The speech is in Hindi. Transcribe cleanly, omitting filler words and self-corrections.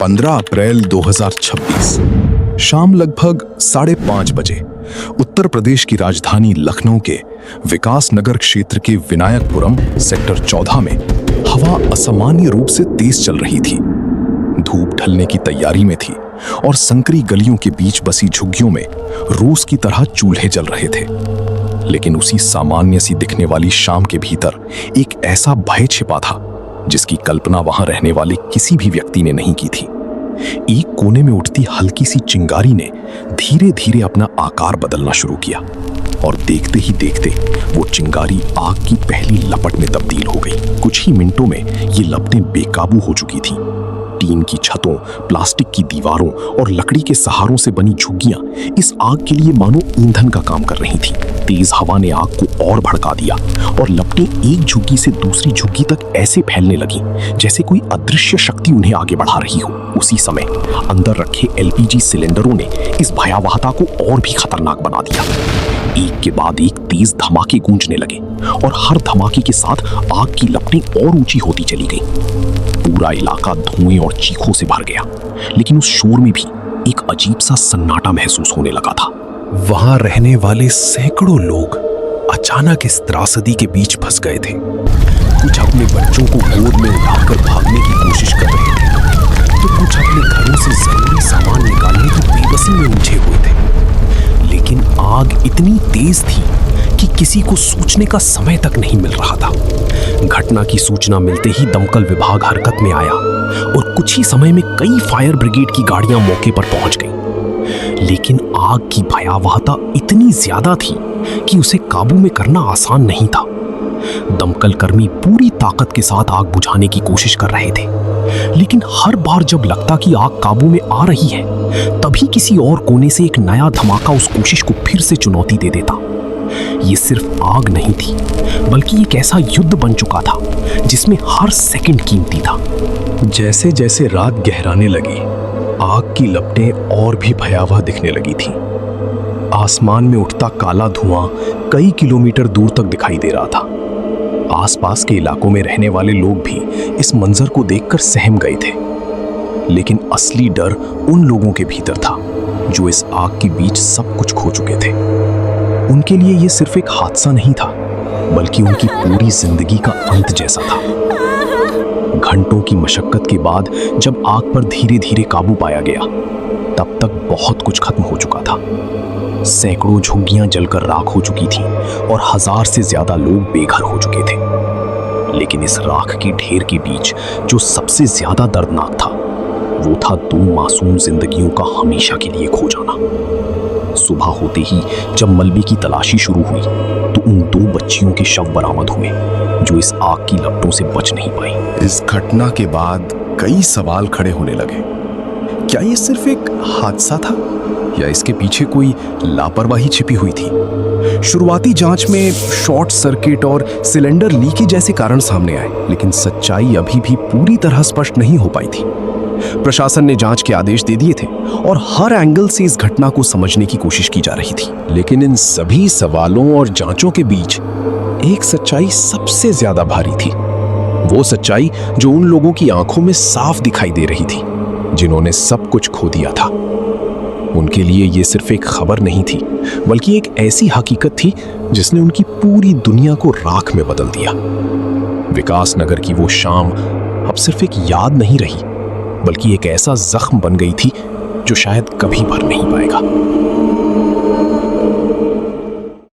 15 अप्रैल 2026 शाम लगभग 5:30 बजे उत्तर प्रदेश की राजधानी लखनऊ के विकास नगर क्षेत्र के विनायकपुरम सेक्टर 14 में हवा असामान्य रूप से तेज चल रही थी। धूप ढलने की तैयारी में थी और संकरी गलियों के बीच बसी झुग्गियों में रोज की तरह चूल्हे जल रहे थे। लेकिन उसी सामान्य सी दिखने वाली शाम के भीतर एक ऐसा भय छिपा था जिसकी कल्पना वहां रहने वाले किसी भी व्यक्ति ने नहीं की थी। एक कोने में उठती हल्की सी चिंगारी ने धीरे धीरे अपना आकार बदलना शुरू किया और देखते ही देखते वो चिंगारी आग की पहली लपट में तब्दील हो गई। कुछ ही मिनटों में ये लपटें बेकाबू हो चुकी थीं। टीन की छतों, प्लास्टिक की दीवारों और लकड़ी के सहारों से बनी झुग्गियां इस आग के लिए मानो ईंधन का काम कर रही थीं। तेज हवा ने आग को और भड़का दिया और लपटें एक झुग्गी से दूसरी झुग्गी तक ऐसे फैलने लगी जैसे कोई अदृश्य शक्ति उन्हें आगे बढ़ा रही हो। उसी समय अंदर रखे एलपीजी सिलेंडरों ने इस भयावहता को और भी खतरनाक बना दिया। एक के बाद एक तेज धमाके गूंजने लगे और हर धमाके के साथ आग की लपटें और ऊंची होती चली गईं। पूरा इलाका धुएं और चीखों से भर गया, लेकिन उस शोर में भी एक अजीब सा सन्नाटा महसूस होने लगा था। वहां रहने वाले सैकड़ों लोग अचानक इस त्रासदी के बीच फंस गए थे। कुछ अपने बच्चों को गोद में उठाकर भागने की कोशिश कर रहे थे, तो कुछ अपने घरों से जरूरी सामान निकालने की बेबसी में उलझे हुए थे। लेकिन आग इतनी तेज थी कि किसी को सोचने का समय तक नहीं मिल रहा था। घटना की सूचना मिलते ही दमकल विभाग हरकत में आया और कुछ ही समय में कई फायर ब्रिगेड की गाड़ियां मौके पर पहुंच गईं। लेकिन आग की भयावहता इतनी ज्यादा थी कि उसे काबू में करना आसान नहीं था। दमकल कर्मी पूरी ताकत के साथ आग बुझाने की कोशिश कर रहे थे, लेकिन हर बार जब लगता कि आग काबू में आ रही है, तभी किसी और कोने से एक नया धमाका उस कोशिश को फिर से चुनौती दे देता। ये सिर्फ आग नहीं थी, बल्कि एक ऐसा युद्ध बन चुका था जिसमें हर सेकंड कीमती था। जैसे जैसे रात गहराने लगी, आग की लपटें और भी भयावह दिखने लगी थीं। आसमान में उठता काला धुआं कई किलोमीटर दूर तक दिखाई दे रहा था। आसपास के इलाकों में रहने वाले लोग भी इस मंजर को देखकर सहम गए थे। लेकिन असली डर उन लोगों के भीतर था जो इस आग के बीच सब कुछ खो चुके थे। उनके लिए यह सिर्फ एक हादसा नहीं था, बल्कि उनकी पूरी जिंदगी का अंत जैसा था। घंटों की मशक्कत के बाद जब आग पर धीरे धीरे काबू पाया गया, तब तक बहुत कुछ खत्म हो चुका था। सैकड़ों झुग्गियां जलकर राख हो चुकी थीं और 1000 से ज्यादा लोग बेघर हो चुके थे। लेकिन इस राख के ढेर के बीच जो सबसे ज्यादा दर्दनाक था, वो था 2 मासूम जिंदगियों का हमेशा के लिए खो जाना। सुबह होते ही जब मलबे की तलाशी शुरू हुई, तो उन 2 बच्चियों के शव बरामद हुए जो इस आग की लपटों से बच नहीं पाई। इस घटना के बाद कई सवाल खड़े होने लगे। क्या ये सिर्फ एक हादसा था या इसके पीछे कोई लापरवाही छिपी हुई थी? शुरुआती जांच में शॉर्ट सर्किट और सिलेंडर लीकेज जैसे कारण सामने आए, लेकिन सच्चाई अभी भी पूरी तरह स्पष्ट नहीं हो पाई थी। प्रशासन ने जांच के आदेश दे दिए थे और हर एंगल से इस घटना को समझने की कोशिश की जा रही थी। लेकिन इन सभी सवालों और जांचों के बीच एक सच्चाई सबसे ज्यादा भारी थी। वो सच्चाई जो उन लोगों की आंखों में साफ दिखाई दे रही थी, जिन्होंने सब कुछ खो दिया था। उनके लिए ये सिर्फ एक खबर नहीं थी, बल्कि एक ऐसी हकीकत थी जिसने उनकी पूरी दुनिया को राख में बदल दिया। विकास नगर की वो शाम अब सिर्फ एक याद नहीं रही, बल्कि एक ऐसा जख्म बन गई थी जो शायद कभी भर नहीं पाएगा।